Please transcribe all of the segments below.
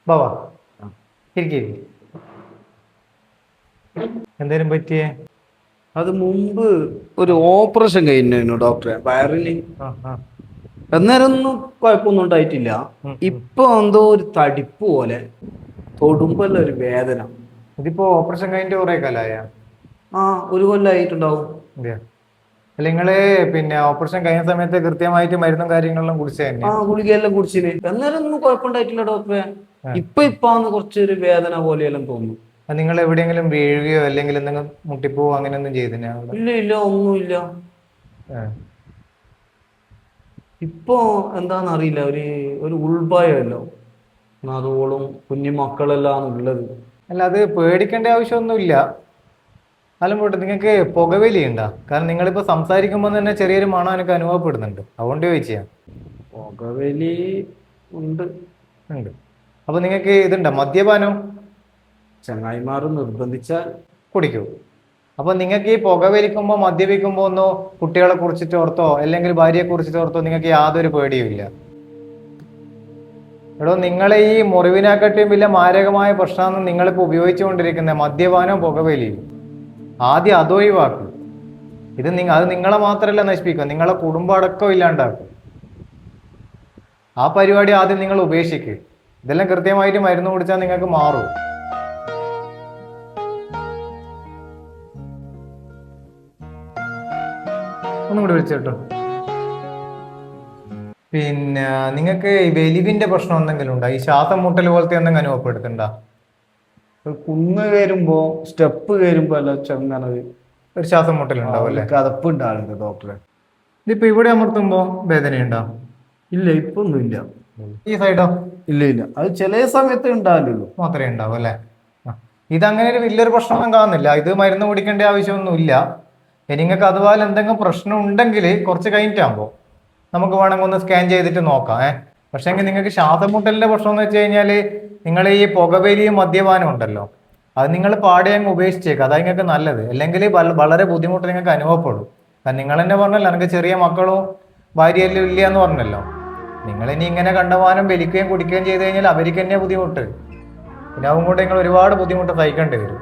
ബാവാ ഇരിക്കേ എന്തേലും പറ്റിയേ? അത് മുമ്പ് ഒരു ഓപ്പറേഷൻ കഴിഞ്ഞു ഡോക്ടറെ, വയറിന്. ആ ആ അന്നേരം ഒന്നും കുഴപ്പമൊന്നും ഉണ്ടായിട്ടില്ല. ഉം. ഇപ്പൊ എന്തോ ഒരു തടിപ്പ് പോലെ, തൊടുമ്പല്ല ഒരു വേദന. ഇതിപ്പോ ഓപ്പറേഷൻ കഴിഞ്ഞിട്ട് കുറെ കാലായ? ആ, ഒരു കൊല്ലായിട്ടുണ്ടാവും. അതെയോ? അല്ല നിങ്ങള് പിന്നെ ഓപ്പറേഷൻ കഴിഞ്ഞ സമയത്ത് കൃത്യമായിട്ട് മരുന്നും കാര്യങ്ങളെല്ലാം കുടിച്ചു ആ, തന്നെ? ഗുളികയെല്ലാം കുടിച്ചിന്. അന്നേരം ഒന്നും കുഴപ്പമുണ്ടായിട്ടില്ല ഡോക്ടറെ. ഇപ്പാന്ന് കുറച്ചൊരു വേദന പോലെയെല്ലാം തോന്നുന്നു. നിങ്ങൾ എവിടെയെങ്കിലും വീഴുകയോ അല്ലെങ്കിൽ എന്തെങ്കിലും മുട്ടിപ്പോവോ അങ്ങനെയൊന്നും ചെയ്തിനാ അവിടെ? ഇല്ല ഇല്ല, ഒന്നുമില്ല. ആ. ഇപ്പൊ എന്താന്ന് അറിയില്ല, ഒരു ഒരു ഉൾഭയമല്ലോ, അതുപോലും കുഞ്ഞു മക്കളെല്ലാം ഉള്ളത്. അല്ല അത് പേടിക്കേണ്ട ആവശ്യമൊന്നുമില്ല. അല്ല പോട്ടെ, നിങ്ങൾക്ക് പുകവലി ഉണ്ടോ? കാരണം നിങ്ങളിപ്പോ സംസാരിക്കുമ്പോൾ തന്നെ ചെറിയൊരു മണം എനിക്ക് അനുഭവപ്പെടുന്നുണ്ട്, അതുകൊണ്ട് ചോദിച്ചാ. പുകവലി ഉണ്ട്. ഉണ്ട്. അപ്പൊ നിങ്ങൾക്ക് ഇതുണ്ടോ മദ്യപാനം? ചങ്ങായിമാർ നിർബന്ധിച്ചാൽ കുടിക്കൂ. അപ്പൊ നിങ്ങൾക്ക് ഈ പുകവലിക്കുമ്പോ മദ്യപിക്കുമ്പോ ഒന്നോ കുട്ടികളെ കുറിച്ചിട്ട് ഓർത്തോ അല്ലെങ്കിൽ ഭാര്യയെ കുറിച്ചിട്ട് ഓർത്തോ നിങ്ങൾക്ക് യാതൊരു പേടിയും ഇല്ല? എടോ, നിങ്ങളെ ഈ മുറിവിനെക്കാട്ടിയും വലിയ മാരകമായ പ്രശ്നമാണ് നിങ്ങളിപ്പോ ഉപയോഗിച്ചുകൊണ്ടിരിക്കുന്നത് മദ്യപാനവും പുകവലിയും. ആദ്യം അത് ഒഴിവാക്കും. അത് നിങ്ങളെ മാത്രമല്ല നശിപ്പിക്കും, നിങ്ങളെ കുടുംബം അടക്കം ഇല്ലാണ്ടാക്കും. ആ പരിപാടി ആദ്യം നിങ്ങൾ ഉപേക്ഷിക്ക്. ഇതെല്ലാം കൃത്യമായിട്ട് മരുന്ന് കുടിച്ചാൽ നിങ്ങൾക്ക് മാറും. ഒന്നും കൂടി വിളിച്ചോട്ടോ. പിന്നെ നിങ്ങൾക്ക് ഈ വലിവിന്റെ പ്രശ്നം എന്തെങ്കിലും ഉണ്ടോ? ഈ ശ്വാസം മുട്ടൽ പോലത്തെ എന്തെങ്കിലും അനുഭവപ്പെടുത്തുണ്ടോ? കുന്ന് കയറുമ്പോ, സ്റ്റെപ്പ് കയറുമ്പോ അല്ല ചെങ്ങനത് ഒരു ശ്വാസം മുട്ടൽ ഉണ്ടാവും അല്ലേ? കതപ്പുണ്ടാകുന്നത് ഡോക്ടറെ. ഇതിപ്പോ ഇവിടെ അമർത്തുമ്പോ വേദനയുണ്ടോ? ഇല്ല, ഇപ്പൊ ഒന്നും ഇല്ല. ഈ സൈഡോ? ഇല്ല ഇല്ല, അത് ചില സമയത്ത് ഉണ്ടാവില്ലല്ലോ. മാത്രമേ ഉണ്ടാവും അല്ലേ? ഇതങ്ങനെ ഒരു വലിയൊരു പ്രശ്നമൊന്നും കാണുന്നില്ല. ഇത് മരുന്ന് കുടിക്കേണ്ട ആവശ്യമൊന്നുമില്ല. ഇനി നിങ്ങൾക്ക് അതുപോലെ എന്തെങ്കിലും പ്രശ്നം ഉണ്ടെങ്കിൽ കുറച്ച് കഴിഞ്ഞിട്ടാകുമ്പോൾ നമുക്ക് വേണമെങ്കിൽ ഒന്ന് സ്കാൻ ചെയ്തിട്ട് നോക്കാം. പക്ഷേ എങ്കിൽ നിങ്ങൾക്ക് ശ്വാസം മുട്ടലിന്റെ പ്രശ്നം എന്ന് വെച്ച് കഴിഞ്ഞാൽ നിങ്ങൾ ഈ പുകവലിയും മദ്യപാനം ഉണ്ടല്ലോ, അത് നിങ്ങൾ പാടെ അങ്ങ് ഉപേക്ഷിച്ചേക്കുക. അതാ നിങ്ങൾക്ക് നല്ലത്. അല്ലെങ്കിൽ വളരെ ബുദ്ധിമുട്ട് നിങ്ങൾക്ക് അനുഭവപ്പെടും. കാരണം നിങ്ങൾ തന്നെ പറഞ്ഞല്ലോ എനിക്ക് ചെറിയ മക്കളും ഭാര്യയെല്ലാം ഇല്ല എന്ന് പറഞ്ഞല്ലോ. നിങ്ങൾ ഇനി ഇങ്ങനെ കണ്ടമാനം വലിക്കുകയും കുടിക്കുകയും ചെയ്ത് കഴിഞ്ഞാൽ അവർക്ക് തന്നെ ബുദ്ധിമുട്ട്. പിന്നെ അതും കൂടെ നിങ്ങൾ ഒരുപാട് ബുദ്ധിമുട്ട് സഹിക്കേണ്ടി വരും.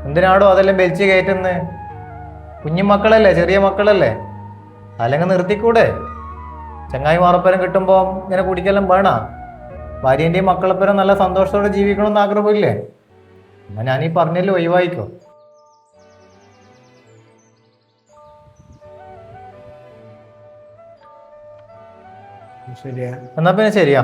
എന്തിനാടോ അതെല്ലാം വലിച്ചു കയറ്റുന്നത്? കുഞ്ഞു മക്കളല്ലേ, ചെറിയ മക്കളല്ലേ, അല്ലെങ്കിൽ നിർത്തിക്കൂടെ? ചങ്ങായി മാറപ്പരം കിട്ടുമ്പോൾ ഇങ്ങനെ കുടിക്കെല്ലാം വേണ? ഭാര്യൻ്റെയും മക്കളപ്പരം നല്ല സന്തോഷത്തോടെ ജീവിക്കണമെന്ന് ആഗ്രഹമില്ലേ? എന്നാ ഞാനീ പറഞ്ഞല്ലോ, ഒഴിവായിക്കോ. ശരിയാ. എന്നാ പിന്നെ ശരിയാ.